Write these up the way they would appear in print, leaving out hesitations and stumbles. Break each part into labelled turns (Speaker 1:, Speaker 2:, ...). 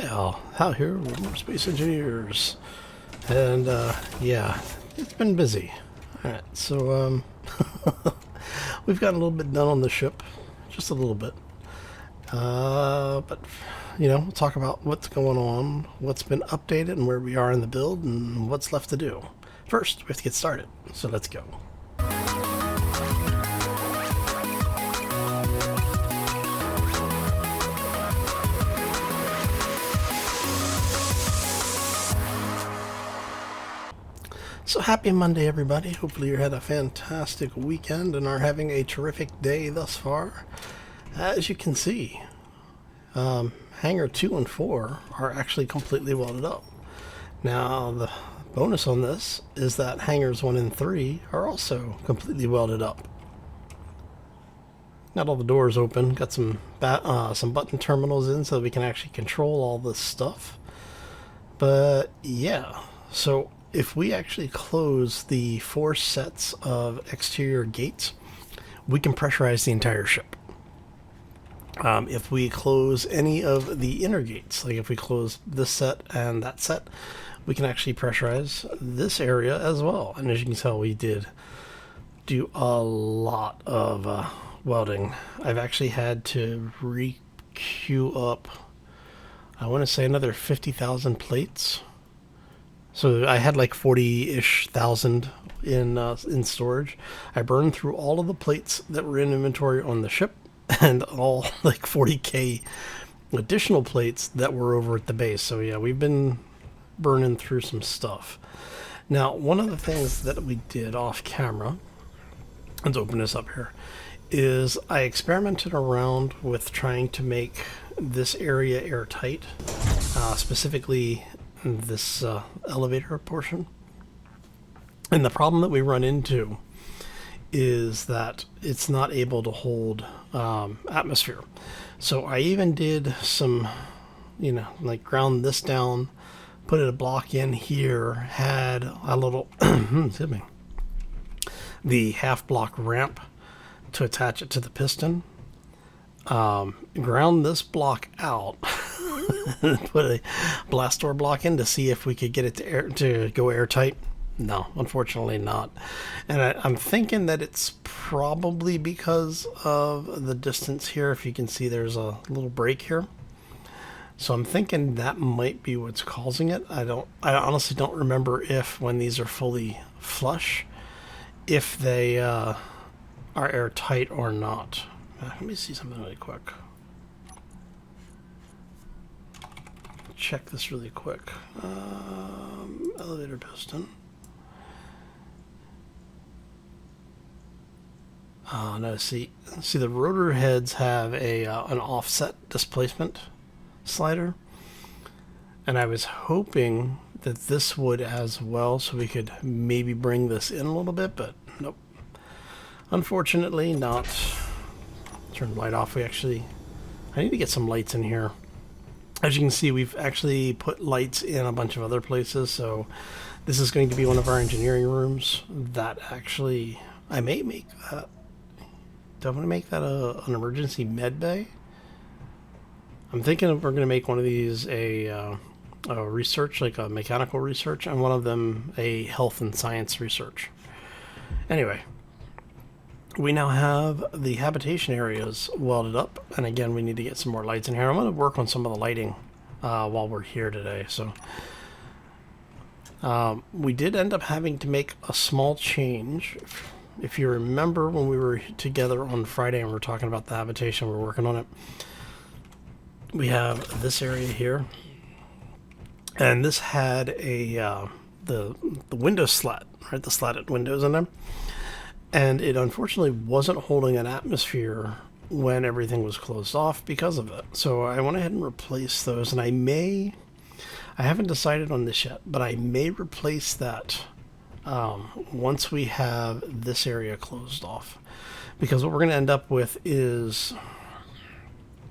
Speaker 1: Hi all, Hal here with more Space Engineers. And yeah, it's been busy. Alright, so we've gotten a little bit done on the ship. Just a little bit. But you know, we'll talk about what's going on, what's been updated and where we are in the build and what's left to do. First, we have to get started. So let's go. So happy Monday, everybody. Hopefully you had a fantastic weekend and are having a terrific day thus far. As you can see, Hangar 2 and 4 are actually completely welded up. Now, the bonus on this is that Hangars 1 and 3 are also completely welded up. Got all the doors open, got some button terminals in so that we can actually control all this stuff. But yeah, so if we actually close the 4 sets of exterior gates, we can pressurize the entire ship. If we close any of the inner gates, like if we close this set and that set, we can actually pressurize this area as well. And as you can tell, we did do a lot of welding. I've actually had to re-queue up, I want to say, another 50,000 plates. So I had like 40-ish thousand in storage. I burned through all of the plates that were in inventory on the ship and all like 40k additional plates that were over at the base. So yeah, we've been burning through some stuff. Now, one of the things that we did off camera, let's open this up here, is I experimented around with trying to make this area airtight, specifically this elevator portion. And the problem that we run into is that it's not able to hold atmosphere. So I even did some, you know, like ground this down, put a block in here, had a little excuse me, the half block ramp to attach it to the piston, ground this block out put a blast door block in to see if we could get it to go airtight. No, unfortunately not. And I'm thinking that it's probably because of the distance here. If you can see, there's a little break here. So I'm thinking that might be what's causing it. I honestly don't remember if, when these are fully flush, if they are airtight or not. Let me see something really quick. Check this really quick. Elevator piston. No, see the rotor heads have an offset displacement slider, and I was hoping that this would as well, so we could maybe bring this in a little bit, but nope. Unfortunately not. Turn the light off. I need to get some lights in here. As you can see, we've actually put lights in a bunch of other places, so this is going to be one of our engineering rooms that actually, I may make that. Do I want to make that an emergency med bay? I'm thinking we're going to make one of these a research, like a mechanical research, and one of them a health and science research. Anyway, we now have the habitation areas welded up, and again, we need to get some more lights in here. I'm going to work on some of the lighting while we're here today. So we did end up having to make a small change. If you remember when we were together on Friday and we were talking about the habitation, we're working on it. We have this area here, and this had a the window slat, right? The slatted windows in them. And it unfortunately wasn't holding an atmosphere when everything was closed off because of it. So I went ahead and replaced those, and I haven't decided on this yet, but I may replace that once we have this area closed off. Because what we're going to end up with is,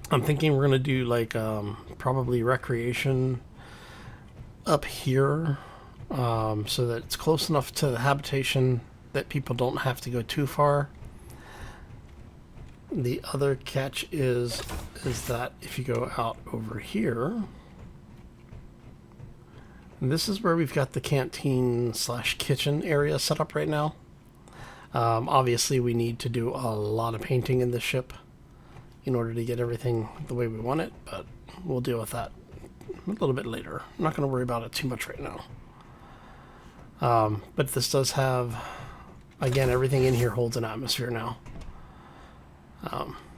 Speaker 1: I'm thinking we're going to do like probably recreation up here, so that it's close enough to the habitation that people don't have to go too far. The other catch is that if you go out over here, And this is where we've got the canteen / kitchen area set up right now. Obviously, we need to do a lot of painting in this ship in order to get everything the way we want it, but we'll deal with that a little bit later. I'm not going to worry about it too much right now. But this does have, again, everything in here holds an atmosphere now.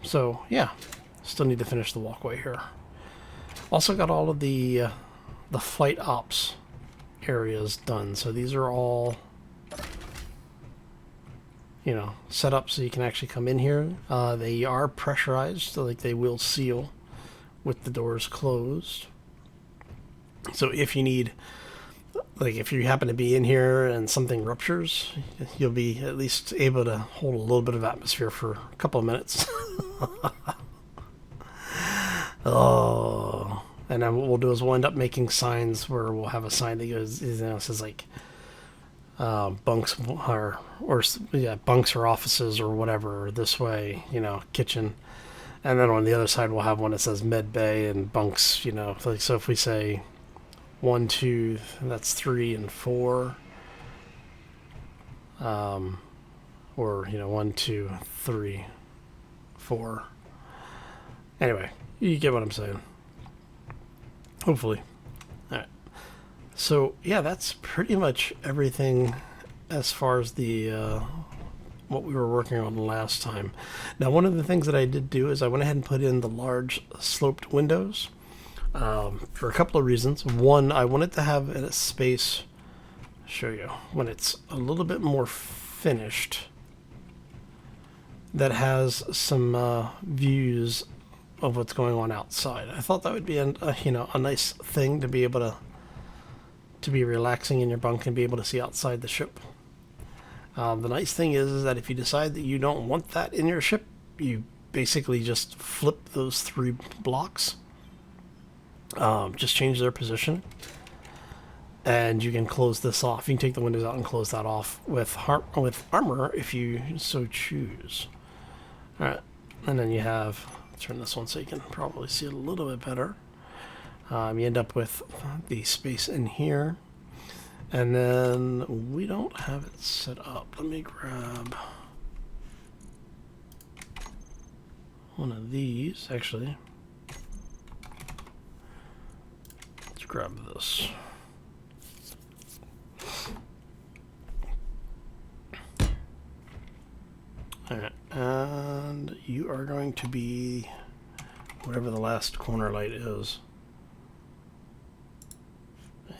Speaker 1: So, yeah, still need to finish the walkway here. Also got all of the flight ops areas done. So these are all, you know, set up so you can actually come in here. They are pressurized, so like they will seal with the doors closed. So if you need, like if you happen to be in here and something ruptures, you'll be at least able to hold a little bit of atmosphere for a couple of minutes. Oh, and then what we'll do is we'll end up making signs where we'll have a sign that goes, you know, says like bunks or yeah, bunks or offices or whatever this way, you know, kitchen, and then on the other side we'll have one that says med bay and bunks, you know, like so if we say 1, 2, that's 3 and 4, or you know 1, 2, 3, 4. Anyway, you get what I'm saying. Hopefully. Alright. So, yeah, that's pretty much everything as far as the what we were working on last time. Now, one of the things that I did do is I went ahead and put in the large sloped windows for a couple of reasons. One, I wanted to have a space, show you, when it's a little bit more finished, that has some views of what's going on outside. I thought that would be you know, a nice thing to be able to be relaxing in your bunk and be able to see outside the ship. The nice thing is that if you decide that you don't want that in your ship, you basically just flip those 3 blocks, just change their position, and you can close this off. You can take the windows out and close that off with armor if you so choose. Alright, and then you have, turn this one so you can probably see it a little bit better. You end up with the space in here, and then we don't have it set up. Let me grab one of these. Actually, let's grab this. Alright, and you are going to be whatever the last corner light is.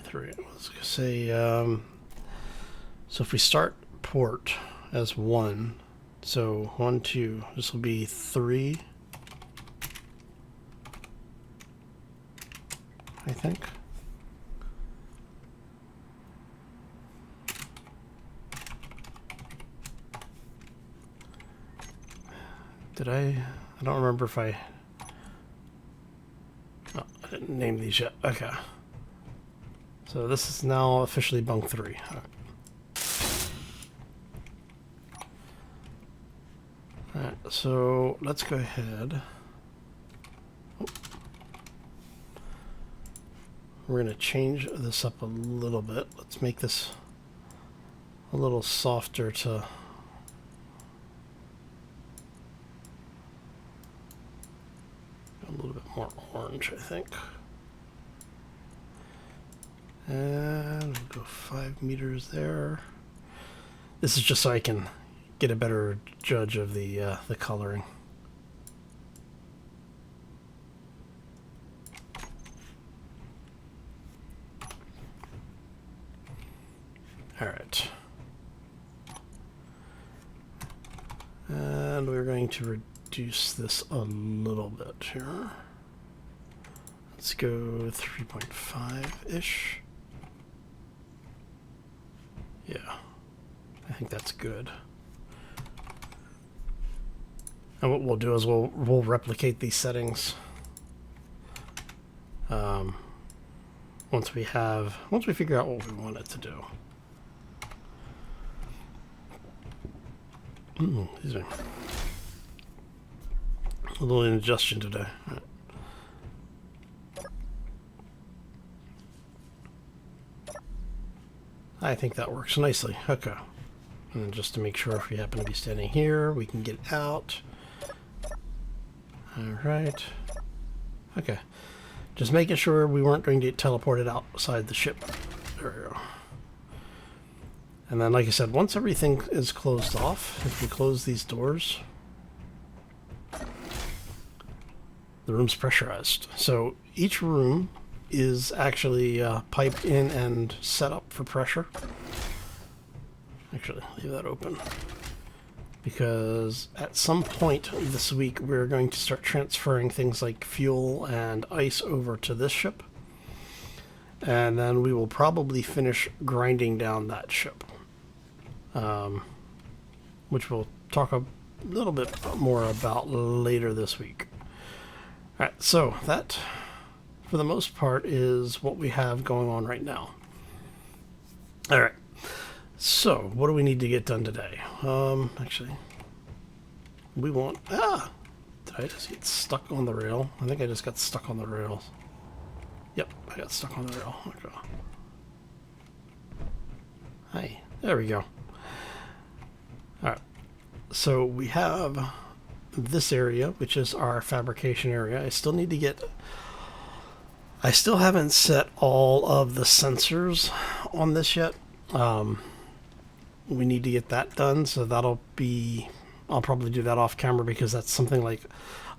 Speaker 1: 3. Let's say, so if we start port as 1, so 1, 2, this will be 3, I think. I don't remember if I didn't name these yet. Okay. So this is now officially bunk 3. Alright, so let's go ahead. Oh. We're going to change this up a little bit. Let's make this a little softer to a little bit more orange, I think. And we'll go 5 meters there. This is just so I can get a better judge of the coloring. All right. And we're going to reduce this a little bit here. Let's go 3.5-ish. Yeah, I think that's good. And what we'll do is we'll replicate these settings once we figure out what we want it to do. Excuse me. A little indigestion today. I think that works nicely. Okay. And just to make sure if we happen to be standing here, we can get out. Alright. Okay. Just making sure we weren't going to get teleported outside the ship. There we go. And then, like I said, once everything is closed off, if we close these doors, the room's pressurized. So each room is actually piped in and set up for pressure. Actually, leave that open. Because at some point this week, we're going to start transferring things like fuel and ice over to this ship. And then we will probably finish grinding down that ship. Which we'll talk a little bit more about later this week. Alright, so that, for the most part, is what we have going on right now. Alright, so what do we need to get done today? Actually, we want... Did I just get stuck on the rail? I think I just got stuck on the rails. Yep, I got stuck on the rail. Okay. Hi, there we go. Alright, so we have this area, which is our fabrication area. I still need to get... I still haven't set all of the sensors on this yet. We need to get that done, so that'll be... I'll probably do that off camera because that's something like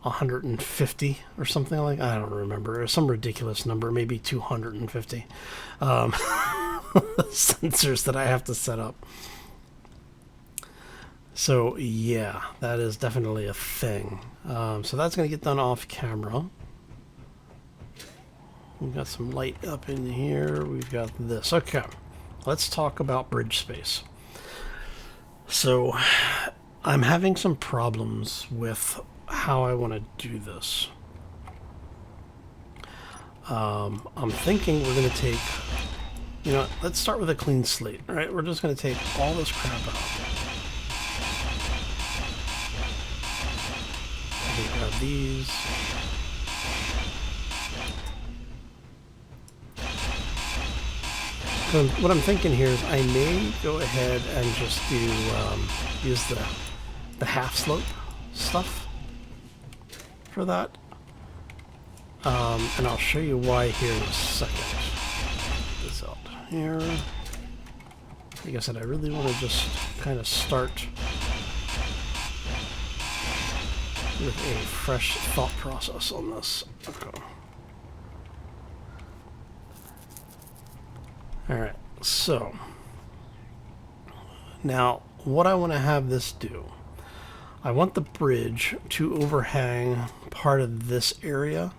Speaker 1: 150 or something like... I don't remember. Some ridiculous number, maybe 250 sensors that I have to set up. So, yeah, that is definitely a thing. So that's going to get done off camera. We've got some light up in here. We've got this. Okay, let's talk about bridge space. So, I'm having some problems with how I want to do this. I'm thinking we're going to take... You know, let's start with a clean slate, right? We're just going to take all this crap out. Grab these. So what I'm thinking here is I may go ahead and just do use the half slope stuff for that, and I'll show you why here in a second. Get this out here. Like I said, I really want to just kind of start with a fresh thought process on this. Okay. Alright, so now what I want to have this do, I want the bridge to overhang part of this area,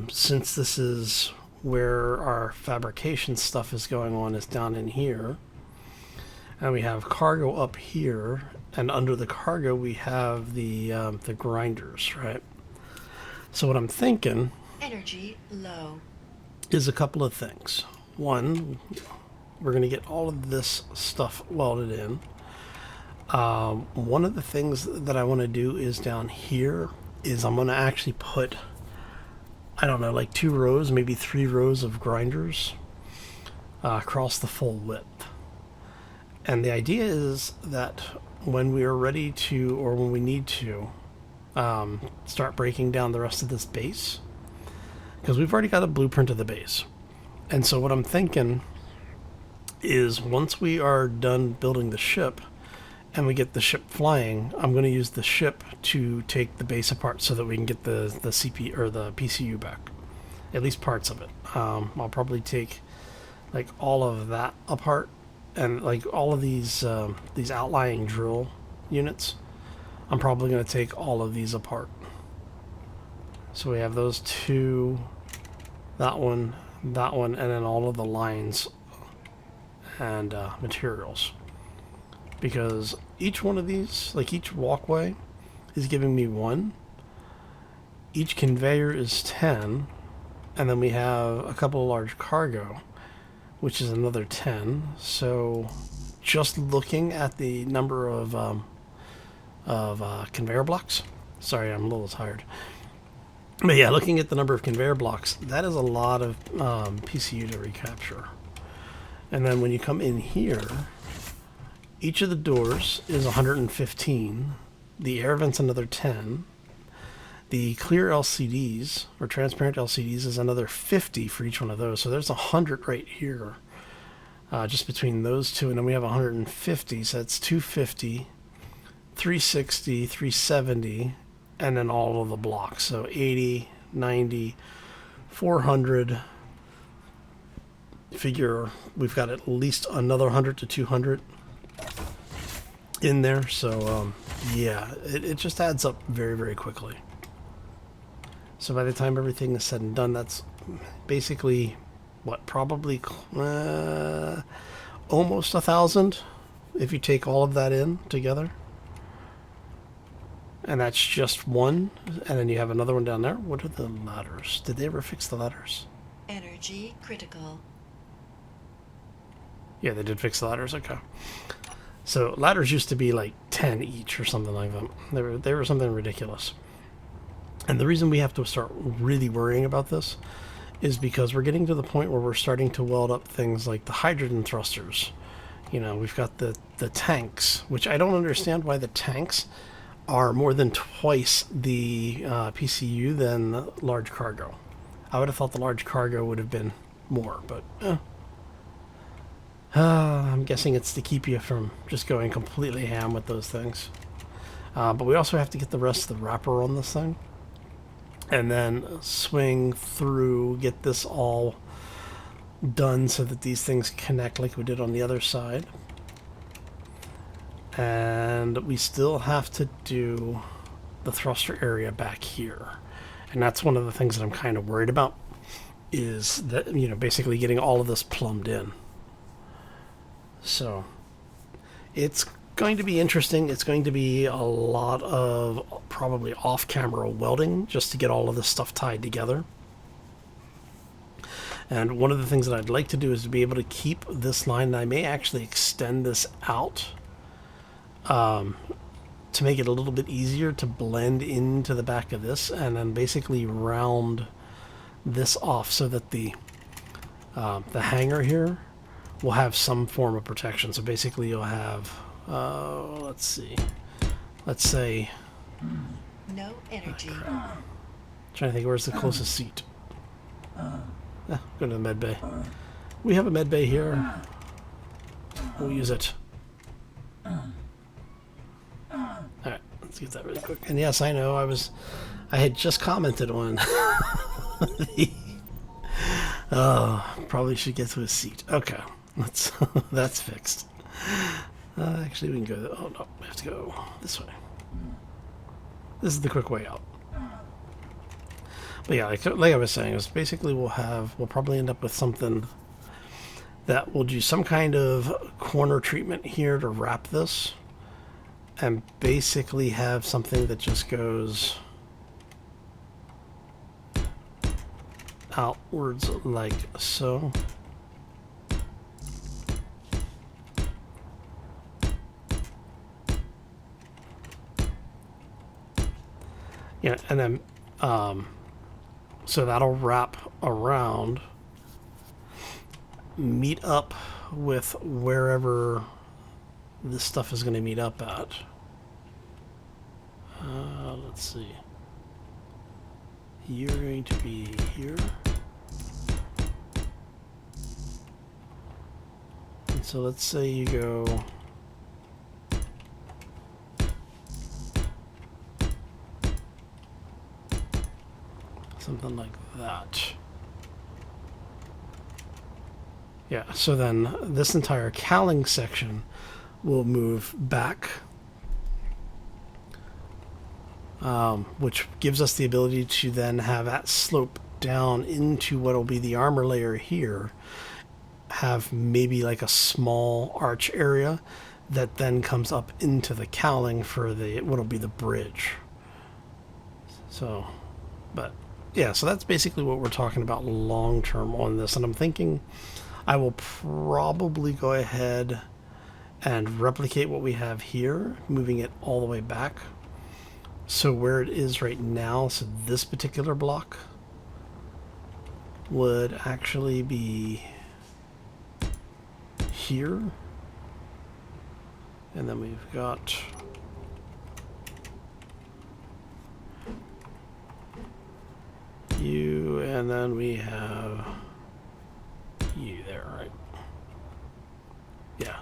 Speaker 1: since this is where our fabrication stuff is going on, is down in here, and we have cargo up here. And under the cargo, we have the grinders, right? So what I'm thinking...
Speaker 2: Energy low.
Speaker 1: ...is a couple of things. One, we're going to get all of this stuff welded in. One of the things that I want to do is down here is I'm going to actually put, I don't know, like 2 rows, maybe 3 rows of grinders across the full width. And the idea is that when we are ready to, or when we need to, start breaking down the rest of this base, because we've already got a blueprint of the base. And so what I'm thinking is once we are done building the ship and we get the ship flying, I'm going to use the ship to take the base apart so that we can get the CP or the PCU back, at least parts of it. I'll probably take like all of that apart. And like all of these outlying drill units, I'm probably going to take all of these apart. So we have those 2, that one, and then all of the lines and materials. Because each one of these, like each walkway, is giving me 1. Each conveyor is 10, and then we have a couple of large cargo, which is another 10. So just looking at the number of conveyor blocks, sorry, I'm a little tired, but yeah, looking at the number of conveyor blocks, that is a lot of PCU to recapture. And then when you come in here, each of the doors is 115. The air vent's another 10. The clear LCDs, or transparent LCDs, is another 50 for each one of those. So there's 100 right here, just between those two. And then we have 150, so that's 250, 360, 370, and then all of the blocks. So 80, 90, 400. Figure we've got at least another 100 to 200 in there. So, yeah, it just adds up very, very quickly. So by the time everything is said and done, that's basically, what, probably almost 1,000 if you take all of that in together. And that's just one. And then you have another one down there. What are the ladders? Did they ever fix the ladders?
Speaker 2: Energy critical.
Speaker 1: Yeah, they did fix the ladders. Okay. So ladders used to be like 10 each or something like that. They were something ridiculous. And the reason we have to start really worrying about this is because we're getting to the point where we're starting to weld up things like the hydrogen thrusters. You know, we've got the tanks, which I don't understand why the tanks are more than twice the PCU than large cargo. I would have thought the large cargo would have been more, but I'm guessing it's to keep you from just going completely ham with those things. But we also have to get the rest of the wrapper on this thing. And then swing through, get this all done so that these things connect like we did on the other side. And we still have to do the thruster area back here. And that's one of the things that I'm kind of worried about, is that, you know, basically getting all of this plumbed in. So it's going to be interesting. It's going to be a lot of probably off-camera welding just to get all of this stuff tied together. And one of the things that I'd like to do is to be able to keep this line, and I may actually extend this out to make it a little bit easier to blend into the back of this, and then basically round this off so that the hanger here will have some form of protection. So basically you'll have, let's see, let's say...
Speaker 2: No energy.
Speaker 1: Trying to think, where's the closest seat? Go to the med bay. We have a med bay here. We'll use it. Alright, let's get that really quick. And yes, I know, I had just commented on probably should get to a seat. Okay, that's fixed. Actually, we can go, oh no, we have to go this way. This is the quick way out. But yeah, like I was saying, is basically we'll probably end up with something that will do some kind of corner treatment here to wrap this, and basically have something that just goes outwards like so. Yeah, and then so that'll wrap around, meet up with wherever this stuff is going to meet up at. Let's see. You're going to be here. And so let's say you go... something like that. Yeah, so then this entire cowling section will move back, which gives us the ability to then have that slope down into what will be the armor layer here, have maybe like a small arch area that then comes up into the cowling for the what will be the bridge. So, but yeah, so that's basically what we're talking about long term on this. And I'm thinking I will probably go ahead and replicate what we have here, moving it all the way back. So where it is right now, so this particular block would actually be here. And then we've got you, and then we have you there, right? Yeah.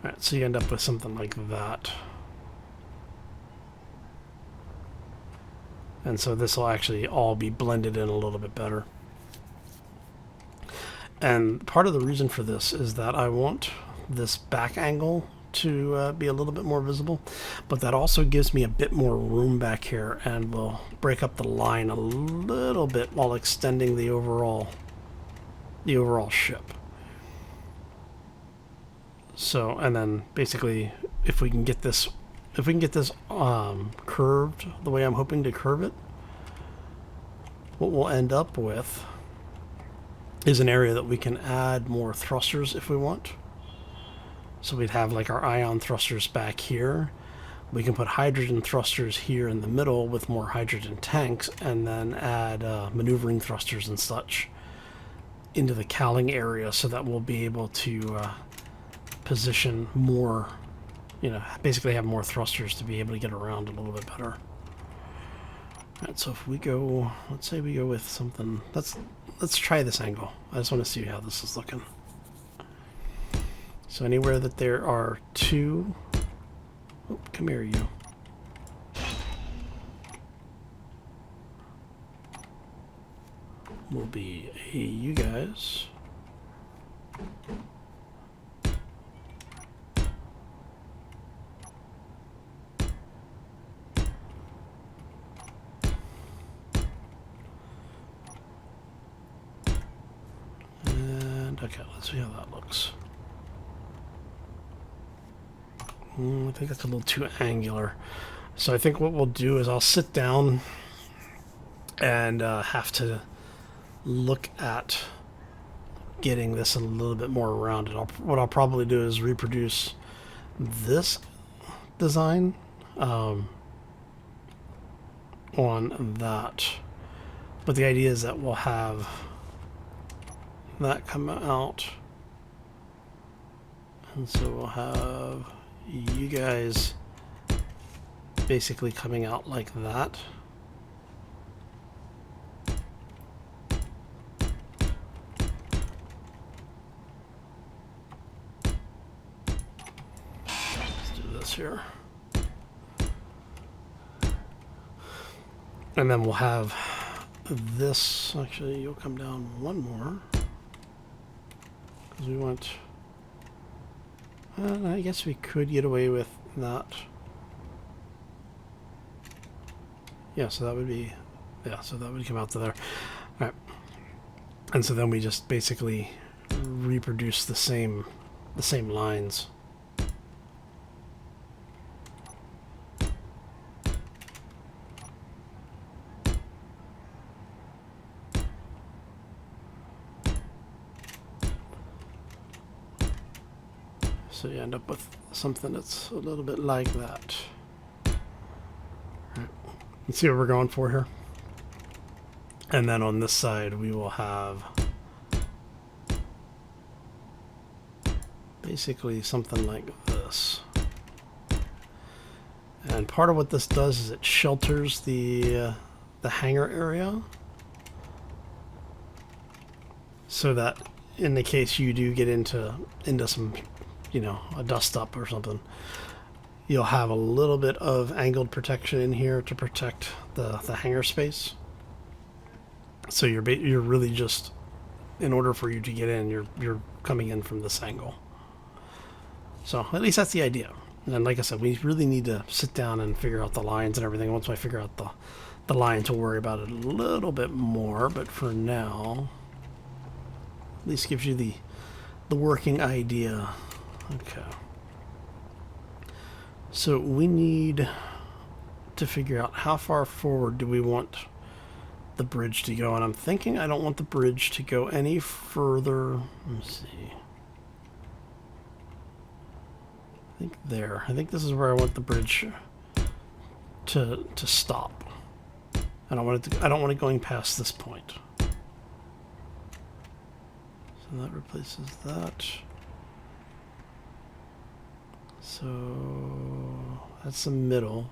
Speaker 1: Alright, so you end up with something like that. And so this will actually all be blended in a little bit better. And part of the reason for this is that I want this back angle to be a little bit more visible, but that also gives me a bit more room back here and will break up the line a little bit while extending the overall ship. So, and then basically if we can get this curved the way I'm hoping to curve it, what we'll end up with is an area that we can add more thrusters if we want. So we'd have like our ion thrusters back here. We can put hydrogen thrusters here in the middle with more hydrogen tanks, and then add maneuvering thrusters and such into the cowling area, so that we'll be able to position more, you know, basically have more thrusters to be able to get around a little bit better. Alright, so if we go, let's say we go with something, let's try this angle. I just want to see how this is looking. So anywhere that there are two, oh, come here you. Will be a you guys. And okay, let's see how that looks. I think that's a little too angular. So I think what we'll do is I'll sit down and have to look at getting this a little bit more rounded. What I'll probably do is reproduce this design on that. But the idea is that we'll have that come out. And so we'll have you guys basically coming out like that. Let's do this here. And then we'll have this, actually you'll come down one more. Because we want, I guess we could get away with that. Yeah, so that would be, yeah, so that would come out to there. All right. And so then we just basically reproduce the same lines. So you end up with something that's a little bit like that. Right. Let's see what we're going for here. And then on this side we will have basically something like this. And part of what this does is it shelters the hangar area, so that in the case you do get into some, you know, a dust up or something, you'll have a little bit of angled protection in here to protect the hangar space. So you're really just, in order for you to get in, you're coming in from this angle. So at least that's the idea. And like I said, we really need to sit down and figure out the lines and everything. Once I figure out the lines, we'll worry about it a little bit more. But for now, at least gives you the working idea. Okay. So we need to figure out how far forward do we want the bridge to go. And I'm thinking I don't want the bridge to go any further. Let me see. I think there. I think this is where I want the bridge to stop. I don't want it going past this point. So that replaces that. So that's the middle.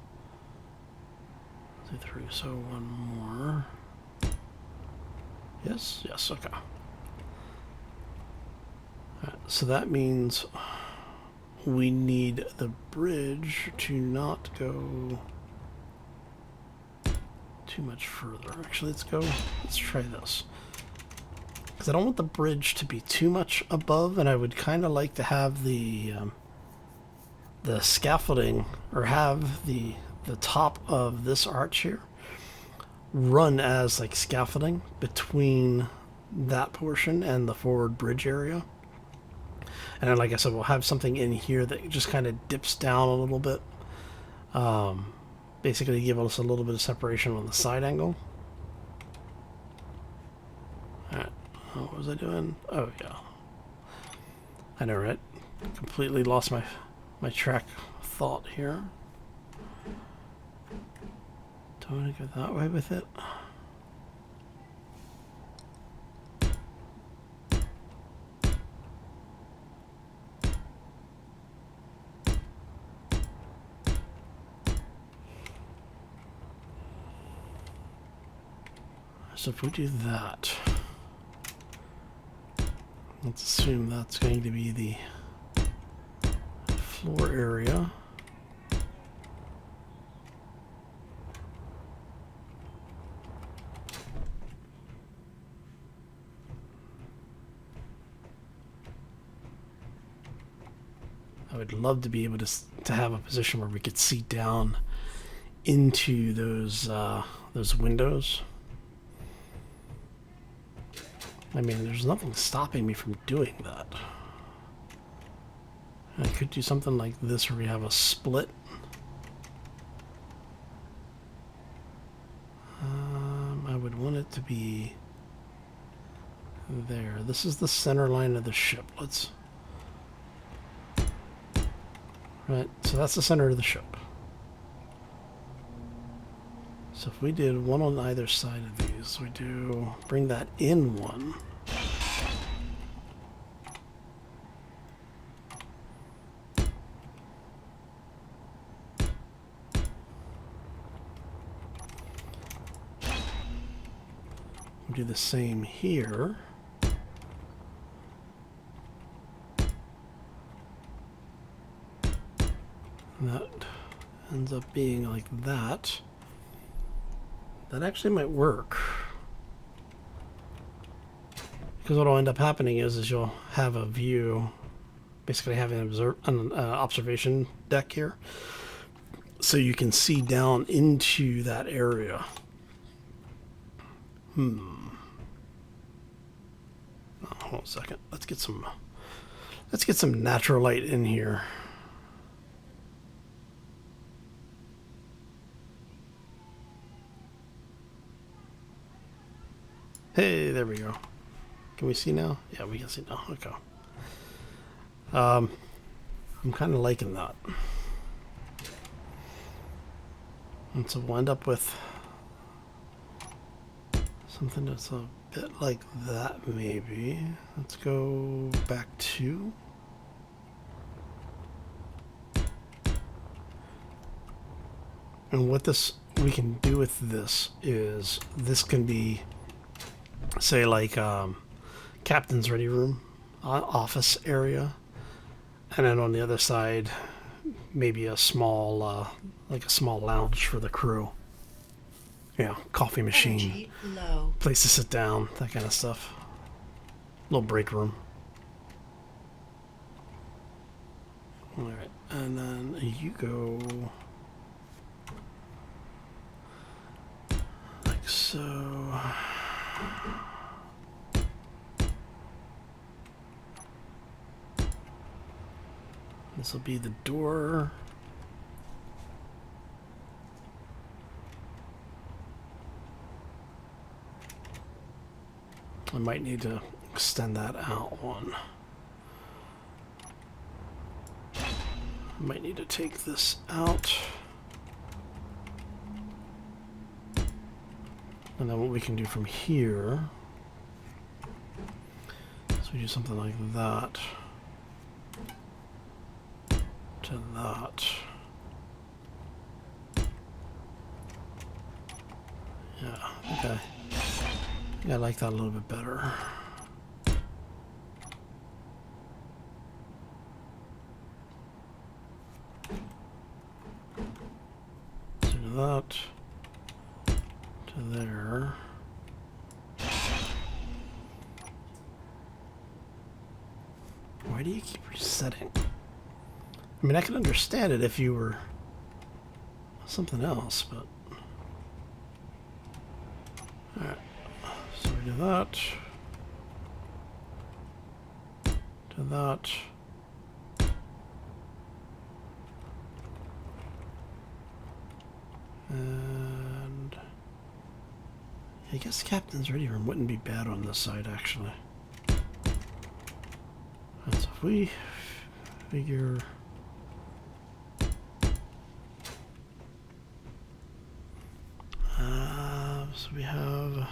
Speaker 1: 2, 3, so one more. Yes, yes, okay. Alright, so that means we need the bridge to not go too much further. Actually, let's try this. Because I don't want the bridge to be too much above, and I would kind of like to have the scaffolding, or have the top of this arch here run as like scaffolding between that portion and the forward bridge area. And then, like I said, we'll have something in here that just kind of dips down a little bit. Basically give us a little bit of separation on the side angle. Alright, what was I doing? Oh, yeah. I know, right? Completely lost my track of thought here. Do I want to go that way with it? So if we do that, let's assume that's going to be the floor area. I would love to be able to have a position where we could see down into those windows. I mean, there's nothing stopping me from doing that. I could do something like this where we have a split. I would want it to be there. This is the center line of the ship. Right, so that's the center of the ship. So if we did one on either side of these, we do bring that in one. We do the same here. And that ends up being like that. That actually might work. Because what will end up happening is you'll have a view, basically having an observation deck here. So you can see down into that area. Oh, hold on a second. Let's get some natural light in here. Hey, there we go. Can we see now? Yeah, we can see now. Okay. I'm kind of liking that. And so we'll end up with something that's a bit like that, maybe. Let's go back to... And what we can do with this is this can be, say, like captain's ready room, office area, and then on the other side maybe a small like a small lounge for the crew. Yeah, coffee machine, place to sit down, that kind of stuff. Little break room. Alright, and then you go like so. This will be the door. I might need to extend that out one. I might need to take this out. And then what we can do from here, so we do something like that. to that. Yeah, okay. I like that a little bit better. To that. To there. Why do you keep resetting? I mean, I can understand it if you were something else, but... Alright, so we do that. To that. And... I guess Captain's Ready Room wouldn't be bad on this side, actually. And so if we figure... so we have...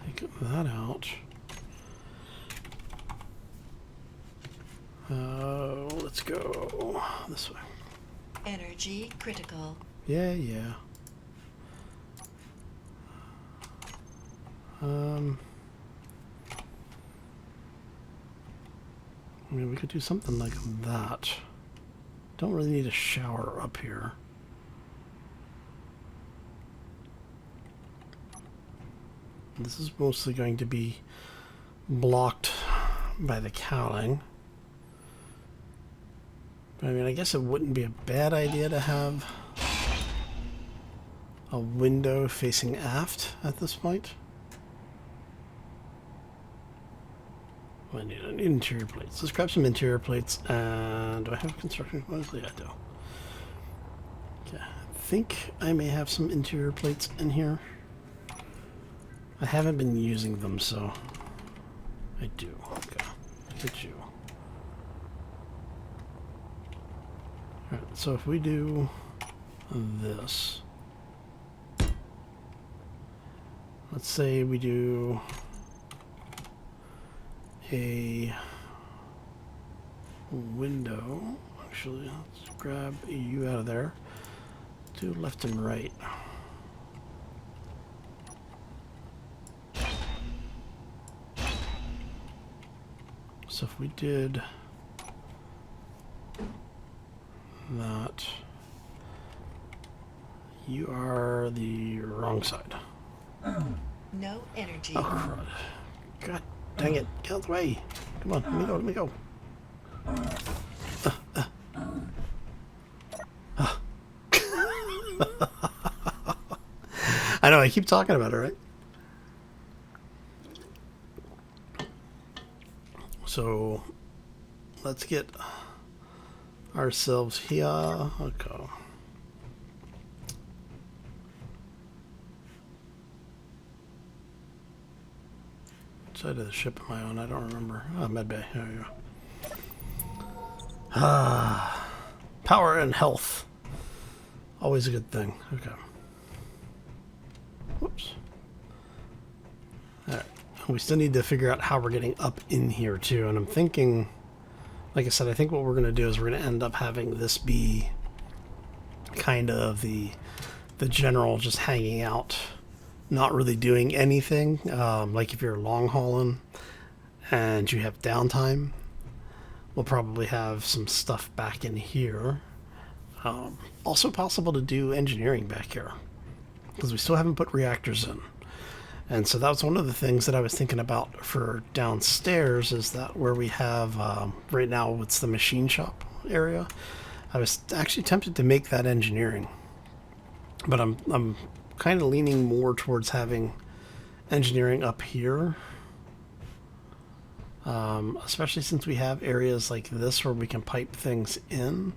Speaker 1: Take that out. Let's go this way.
Speaker 2: Energy critical.
Speaker 1: Yeah, yeah. I mean, we could do something like that. Don't really need a shower up here. This is mostly going to be blocked by the cowling. But I mean, I guess it wouldn't be a bad idea to have a window facing aft at this point. I need interior plates. Let's grab some interior plates. And do I have construction components? Yeah, I do. Okay, I think I may have some interior plates in here. I haven't been using them, so I do. Okay, look at you. Alright, so if we do this, let's say we do a window. Actually, let's grab you out of there. Do left and right. So if we did that, you are the wrong side.
Speaker 2: No energy.
Speaker 1: Oh, crud. God dang it. Get out of the way. Come on, let me go. I know, I keep talking about it, right? So, let's get ourselves here. Okay. Which side of the ship am I on? I don't remember. Oh, medbay. There you go. Power and health. Always a good thing. Okay. Whoops. Alright. We still need to figure out how we're getting up in here, too. And I'm thinking, like I said, I think what we're going to do is we're going to end up having this be kind of the general just hanging out, not really doing anything. Like if you're long hauling and you have downtime, we'll probably have some stuff back in here. Also possible to do engineering back here, because we still haven't put reactors in. And so that was one of the things that I was thinking about for downstairs, is that where we have, right now it's the machine shop area. I was actually tempted to make that engineering, but I'm kind of leaning more towards having engineering up here. Especially since we have areas like this where we can pipe things in.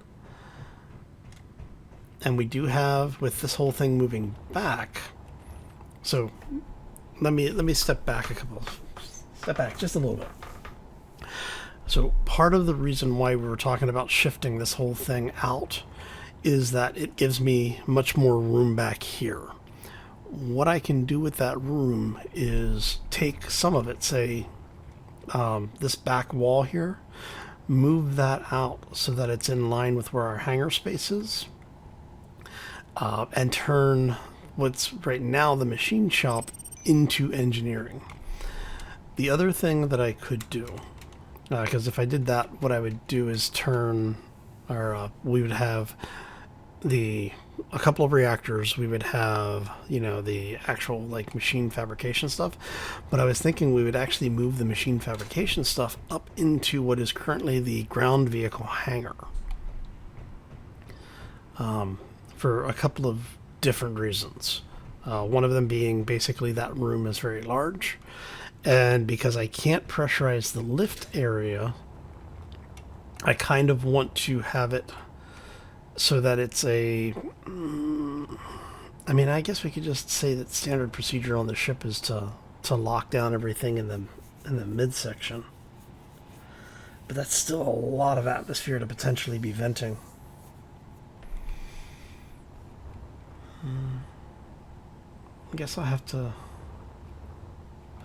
Speaker 1: And we do have, with this whole thing moving back, so let me step back just a little bit. So part of the reason why we were talking about shifting this whole thing out is that it gives me much more room back here. what I can do with that room is take some of it, say this back wall here, move that out so that it's in line with where our hangar space is, and turn what's right now the machine shop into engineering. The other thing that I could do, because if I did that, what I would do is turn, or we would have a couple of reactors. We would have, the actual like machine fabrication stuff. But I was thinking we would actually move the machine fabrication stuff up into what is currently the ground vehicle hangar. For a couple of different reasons. One of them being basically that room is very large. And because I can't pressurize the lift area, I kind of want to have it so that it's I mean, I guess we could just say that standard procedure on the ship is to lock down everything in the midsection. But that's still a lot of atmosphere to potentially be venting. I guess I'll have to...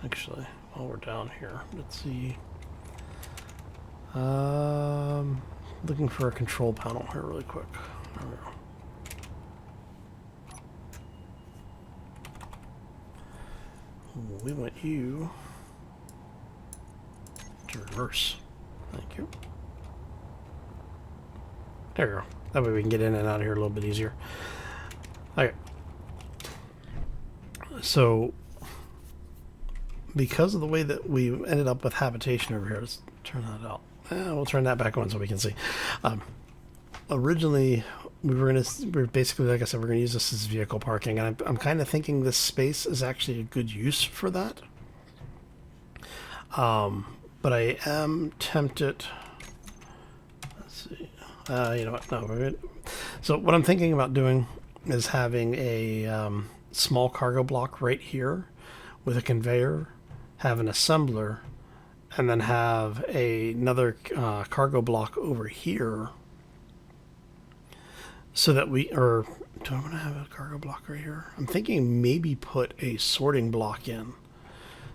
Speaker 1: Actually, while we're down here, let's see. Looking for a control panel here really quick. There we go. We want you to reverse. Thank you. There we go. That way we can get in and out of here a little bit easier. Okay. So, because of the way that we ended up with habitation over here, let's turn that out. We'll turn that back on so we can see. Originally, we were basically, like I said, we're going to use this as vehicle parking, and I'm kind of thinking this space is actually a good use for that. But I am tempted. Let's see. You know what? No, we're good. So what I'm thinking about doing is having a small cargo block right here with a conveyor, have an assembler, and then have another cargo block over here, so that do I want to have a cargo block right here? I'm thinking maybe put a sorting block in.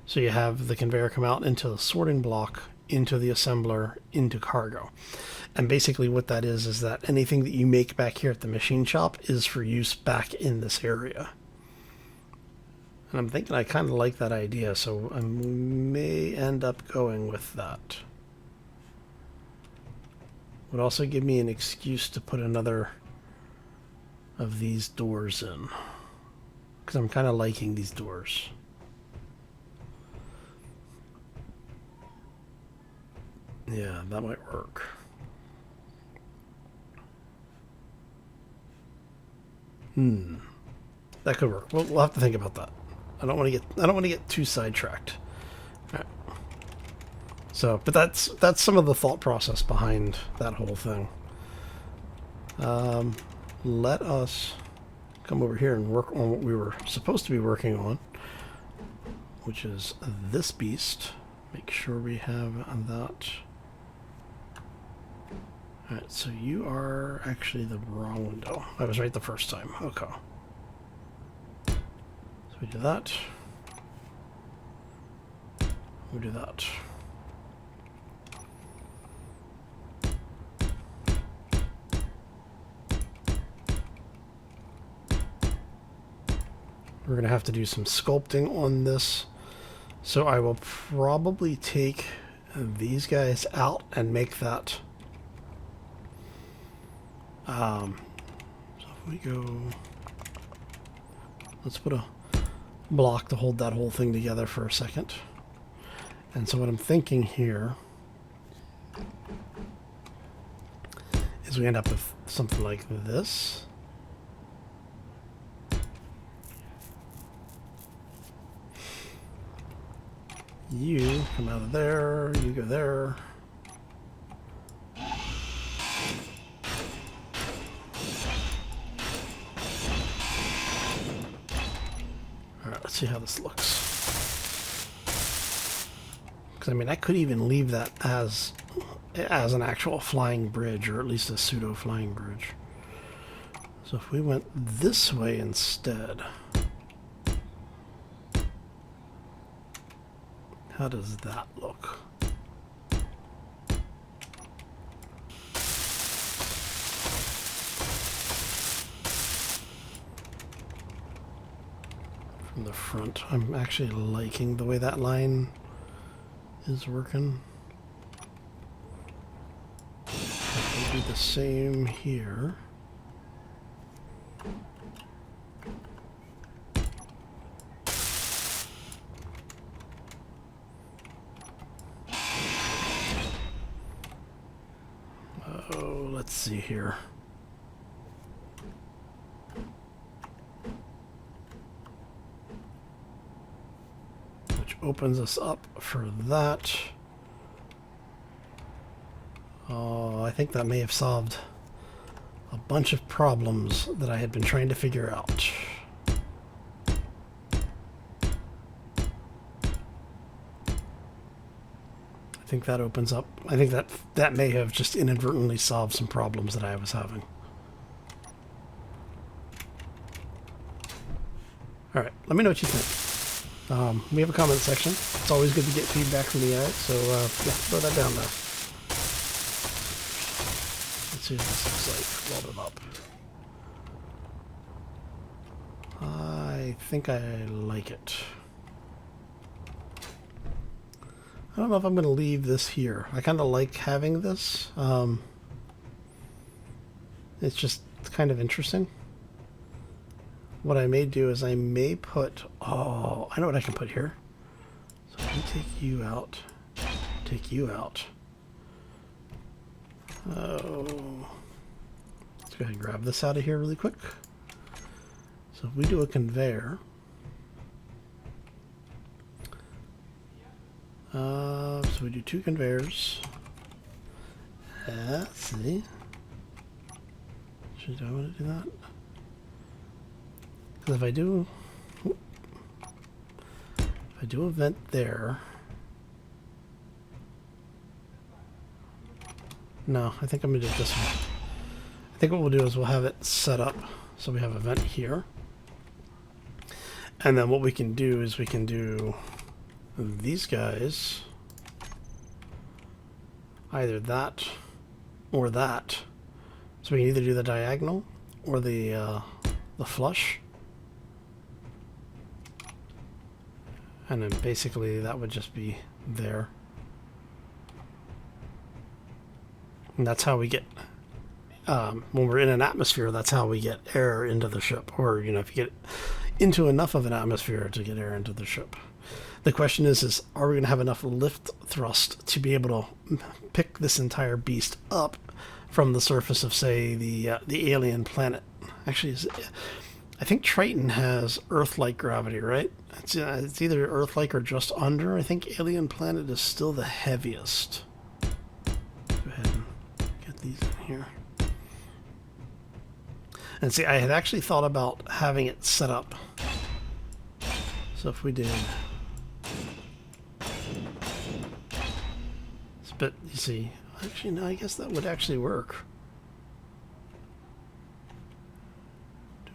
Speaker 1: So you have the conveyor come out into the sorting block, into the assembler, into cargo. And basically what that is that anything that you make back here at the machine shop is for use back in this area. And I'm thinking I kind of like that idea, so I may end up going with that. Would also give me an excuse to put another of these doors in, because I'm kind of liking these doors. Yeah, that might work. That could work. We'll have to think about that. I don't want to get too sidetracked. All right. So, but that's some of the thought process behind that whole thing. Let us come over here and work on what we were supposed to be working on, which is this beast. Make sure we have that. Alright, so you are actually the wrong window. I was right the first time. Okay. So we do that. We do that. We're going to have to do some sculpting on this. So I will probably take these guys out and make that. So if we go, let's put a block to hold that whole thing together for a second. And so what I'm thinking here is we end up with something like this. You come out of there, you go there. Alright, let's see how this looks. Because, I mean, I could even leave that as an actual flying bridge, or at least a pseudo-flying bridge. So if we went this way instead... How does that look? From the front, I'm actually liking the way that line is working. We'll do the same here. Oh, let's see here. Which opens us up for that. Oh, I think that may have solved a bunch of problems that I had been trying to figure out. I think that opens up. I think that may have just inadvertently solved some problems that I was having. All right, let me know what you think. We have a comment section. It's always good to get feedback from you guys, so yeah, throw that down there. Let's see what this looks like welded up. I think I like it. I don't know if I'm going to leave this here. I kind of like having this. It's just kind of interesting. What I may do is I may put... Oh, I know what I can put here. So let me take you out. Take you out. Oh. Let's go ahead and grab this out of here really quick. So if we do a conveyor... so we do 2 conveyors. Let's see. Should I want to do that? Because if I do a vent there, no, I think I'm gonna do it this way. I think what we'll do is we'll have it set up so we have a vent here, and then what we can do is we can do these guys, either that or that. So we can either do the diagonal or the flush. And then basically that would just be there. And that's how we get, when we're in an atmosphere, that's how we get air into the ship. Or, you know, if you get into enough of an atmosphere to get air into the ship. The question is are we going to have enough lift thrust to be able to pick this entire beast up from the surface of, say, the alien planet? Actually, I think Triton has Earth-like gravity, right? It's either Earth-like or just under. I think Alien Planet is still the heaviest. Go ahead and get these in here. And see, I had actually thought about having it set up. So if we did... But, you see... Actually, no, I guess that would actually work.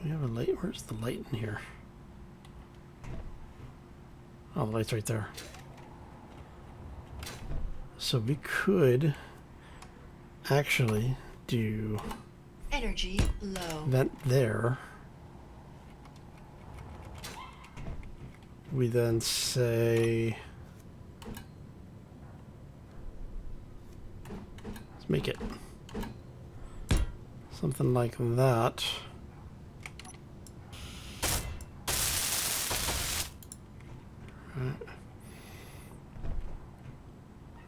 Speaker 1: We have a light. Where's the light in here? Oh, the light's right there. So we could actually do
Speaker 2: Energy low.
Speaker 1: Vent there. We then say, let's make it something like that.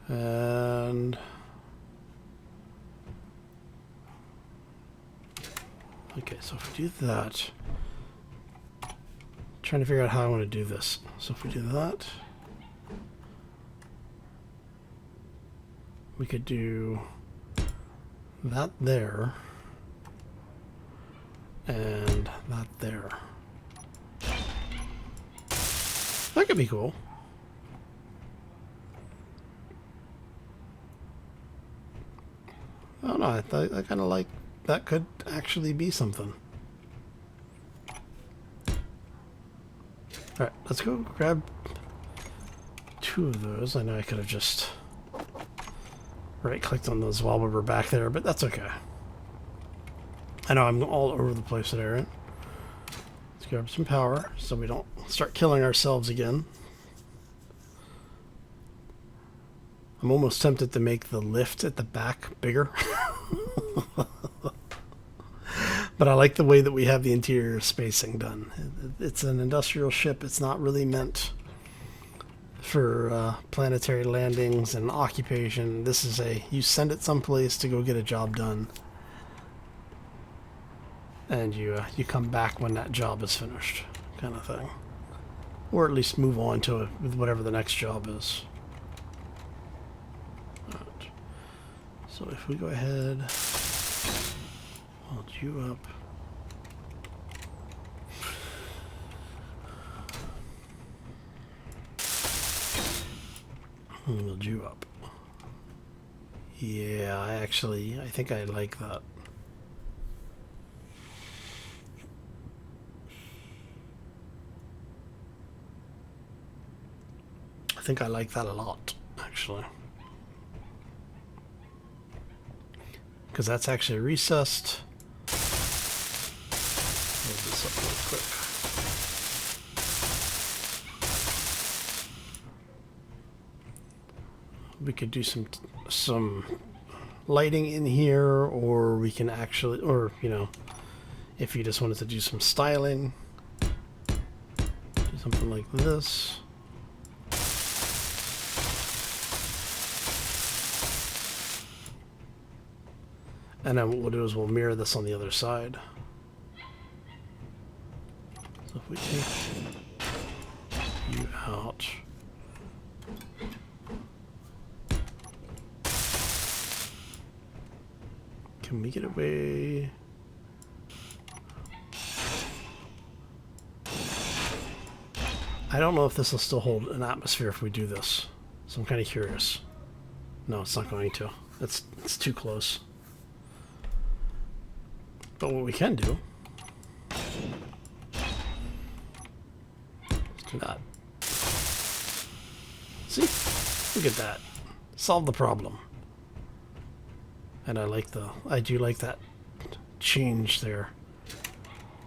Speaker 1: And okay, so if we do that, trying to figure out how I want to do this. So if we do that, we could do that there and that there. That could be cool. I don't know, I kind of like that could actually be something. Alright, let's go grab 2 of those. I know I could have just right-clicked on those while we were back there, but that's okay. I know I'm all over the place there. Right? Let's grab some power so we don't start killing ourselves again. I'm almost tempted to make the lift at the back bigger. But I like the way that we have the interior spacing done. It's an industrial ship. It's not really meant for planetary landings and occupation. This is you send it someplace to go get a job done. And you come back when that job is finished, kind of thing. Or at least move on to it with whatever the next job is. Right. So if we go ahead, hold you up. Hold you up. Yeah, I think I like that. I think I like that a lot, actually. Because that's actually recessed. Hold this up real quick. We could do some lighting in here, or we can actually, or, you know, if you just wanted to do some styling, do something like this. And then what we'll do is we'll mirror this on the other side. So if we take you out. Can we get away? I don't know if this will still hold an atmosphere if we do this. So I'm kind of curious. No, it's not going to. It's too close. But what we can do, let's do that. See? Look at that. Solve the problem. And I do like that change there.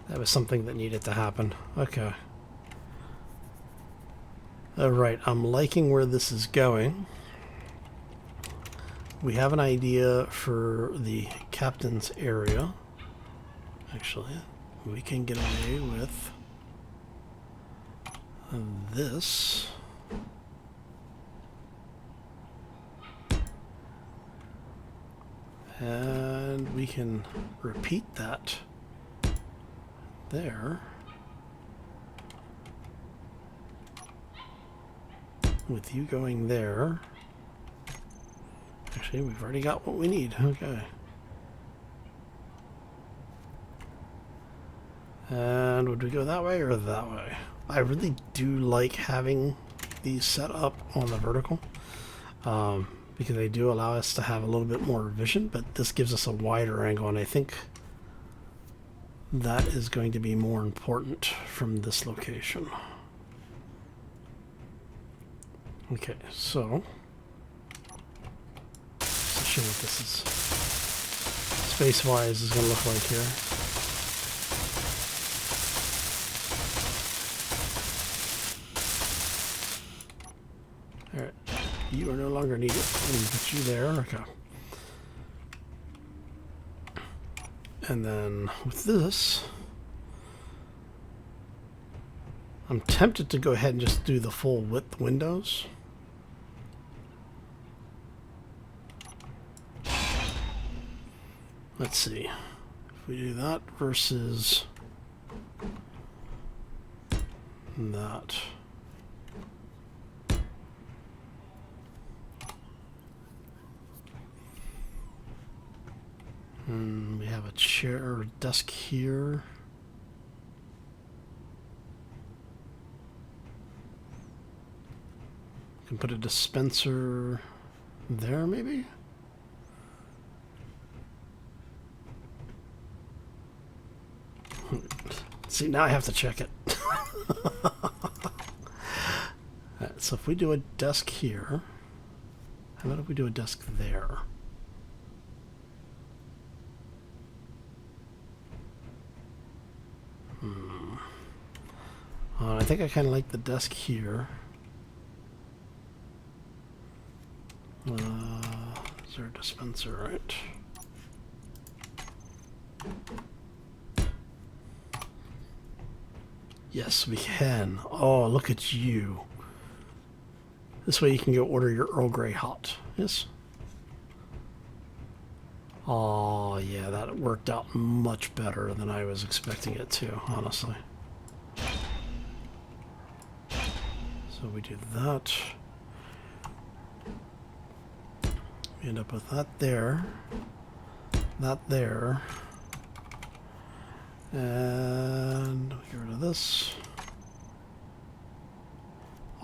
Speaker 1: That was something that needed to happen. Okay. Alright, I'm liking where this is going. We have an idea for the captain's area. Actually, we can get away with this. And we can repeat that there with you going there. Actually, we've already got what we need. Okay. And would we go that way or that way? I really do like having these set up on the vertical because they do allow us to have a little bit more vision, but this gives us a wider angle, and I think that is going to be more important from this location. Okay, so let's show what this is space-wise is going to look like here. Alright, you are no longer needed. I'm going to put you there. Okay. And then with this, I'm tempted to go ahead and just do the full width windows. Let's see. If we do that versus that. And we have a chair or desk here. We can put a dispenser there, maybe? See, now I have to check it. so if we do a desk here, how about if we do a desk there? I think I kind of like the desk here. Is there a dispenser, right? Yes, we can. Oh, look at you. This way you can go order your Earl Grey hot. Yes? Oh, yeah, that worked out much better than I was expecting it to, honestly. So we do that. We end up with that there. That there. And we get rid of this.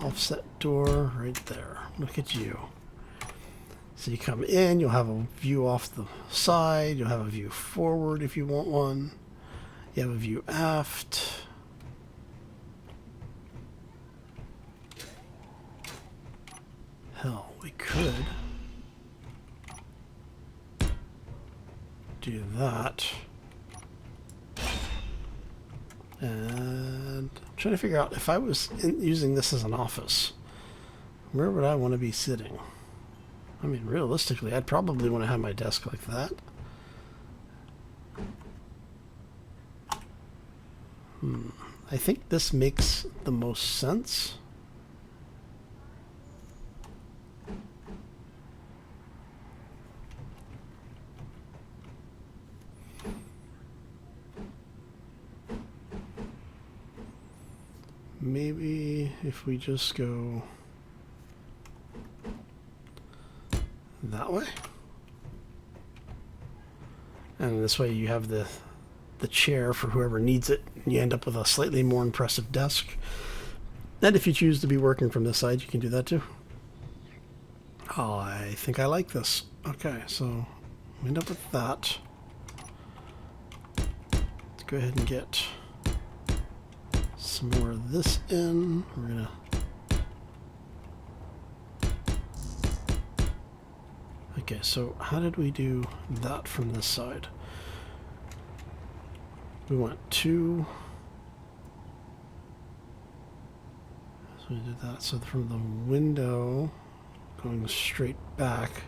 Speaker 1: Offset door right there. Look at you. So you come in, you'll have a view off the side, you'll have a view forward if you want one. You have a view aft. Hell, we could do that. And I'm trying to figure out if I was using this as an office, where would I want to be sitting? I mean, realistically, I'd probably want to have my desk like that. I think this makes the most sense. Maybe if we just go that way. And this way you have the chair for whoever needs it. And you end up with a slightly more impressive desk. And if you choose to be working from this side, you can do that too. Oh, I think I like this. Okay, so we end up with that. Let's go ahead and get some more of this in. We're gonna okay, so how did we do that from this side? We went 2. So we did that. So from the window, going straight back,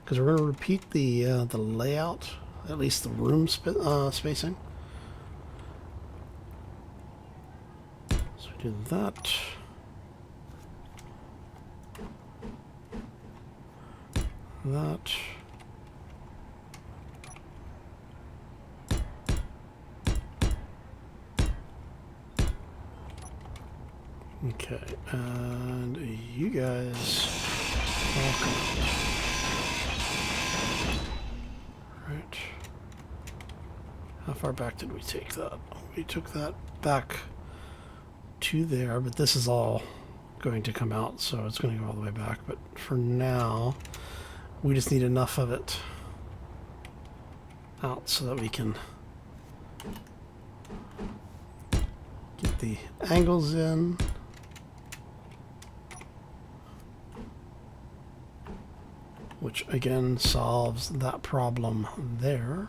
Speaker 1: because we're going to repeat the layout, at least the room spacing. So we do that. That. Okay, and you guys welcome. Right. How far back did we take that? We took that back to there, but this is all going to come out, so it's going to go all the way back. But for now, we just need enough of it out so that we can get the angles in. Which again solves that problem there.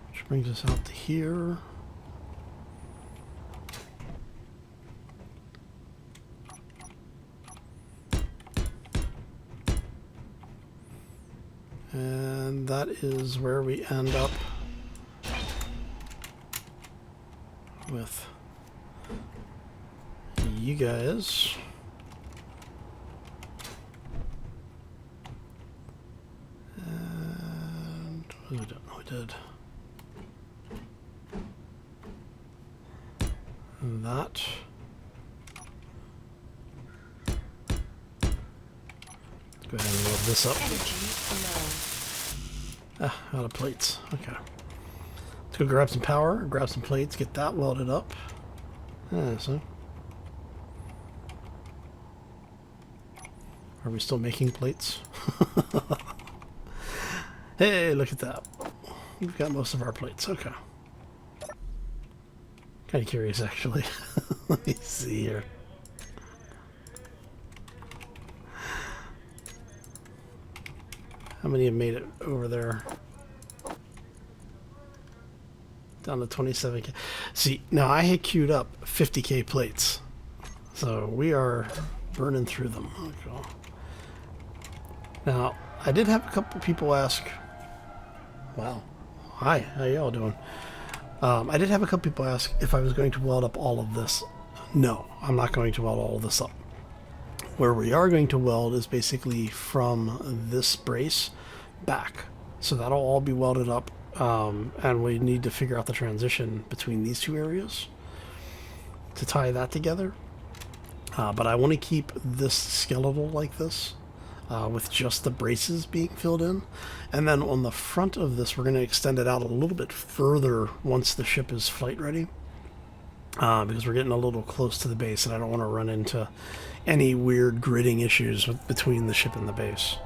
Speaker 1: Which brings us out to here. And that is where we end up with you guys. And what did we do? We did that. Let's go ahead and load this up. Out of plates. Okay. Let's go grab some power, grab some plates, get that welded up. So. Are we still making plates? Hey, look at that. We've got most of our plates. Okay. Kind of curious, actually. Let me see here. How many have made it over there? Down to 27K. See, now I had queued up 50K plates. So we are burning through them. Okay. Now, I did have a couple people ask. Wow. Hi, how y'all doing? I did have a couple people ask if I was going to weld up all of this. No, I'm not going to weld all of this up. Where we are going to weld is basically from this brace back. So that'll all be welded up, and we need to figure out the transition between these two areas to tie that together. But I want to keep this skeletal like this, with just the braces being filled in. And then on the front of this, we're going to extend it out a little bit further once the ship is flight ready. Because we're getting a little close to the base, and I don't want to run into any weird gridding issues between the ship and the base.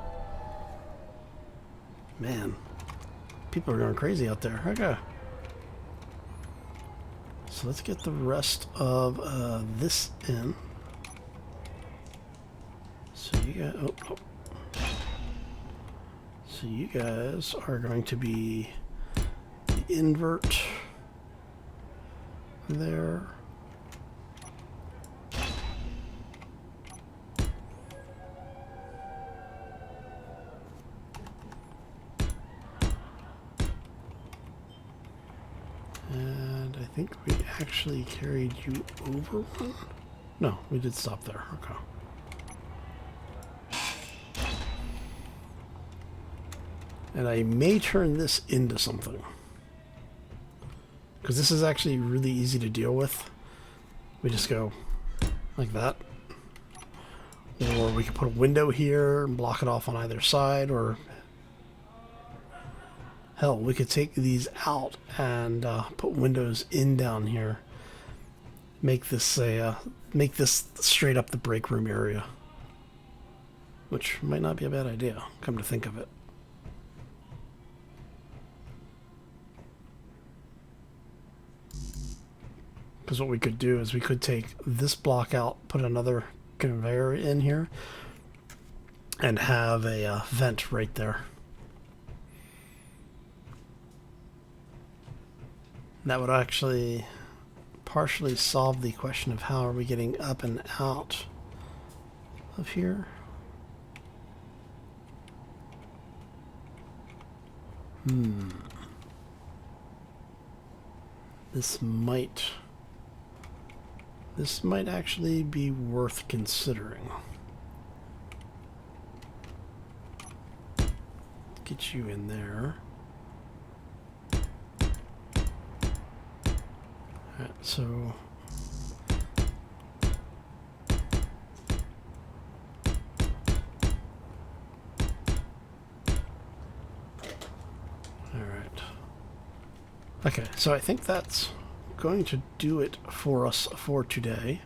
Speaker 1: Man, people are going crazy out there. Okay. So let's get the rest of this in. So you guys, So you guys are going to be the invert there. And I think we actually carried you over one. No, we did stop there. Okay. And I may turn this into something, because this is actually really easy to deal with. We just go like that. Or we could put a window here and block it off on either side, or hell, we could take these out and put windows in down here. Make this straight up the break room area, which might not be a bad idea, come to think of it. Because what we could do is we could take this block out, put another conveyor in here, and have a vent right there. That would actually partially solve the question of how are we getting up and out of here. This might actually be worth considering. Get you in there. Alright, so alright. Okay, so I think that's going to do it for us for today.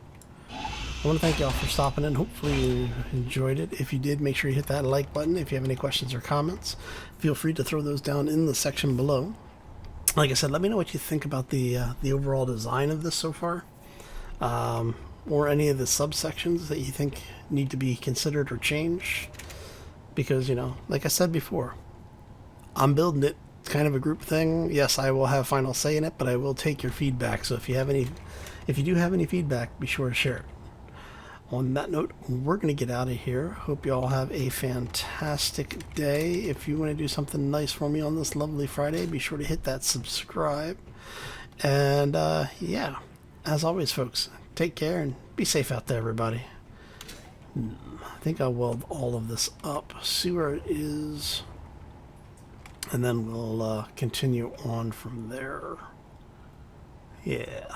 Speaker 1: I want to thank y'all for stopping in. Hopefully you enjoyed it. If you did, make sure you hit that like button. If you have any questions or comments, feel free to throw those down in the section below. Like I said, let me know what you think about the overall design of this so far, or any of the subsections that you think need to be considered or changed. Because, you know, like I said before, I'm building it. It's kind of a group thing. Yes, I will have final say in it, but I will take your feedback. So if you do have any feedback, be sure to share it. On that note, we're going to get out of here. Hope you all have a fantastic day. If you want to do something nice for me on this lovely Friday, be sure to hit that subscribe. And yeah, as always, folks, take care and be safe out there, everybody. I think I'll weld all of this up, see where it is, and then we'll continue on from there. Yeah.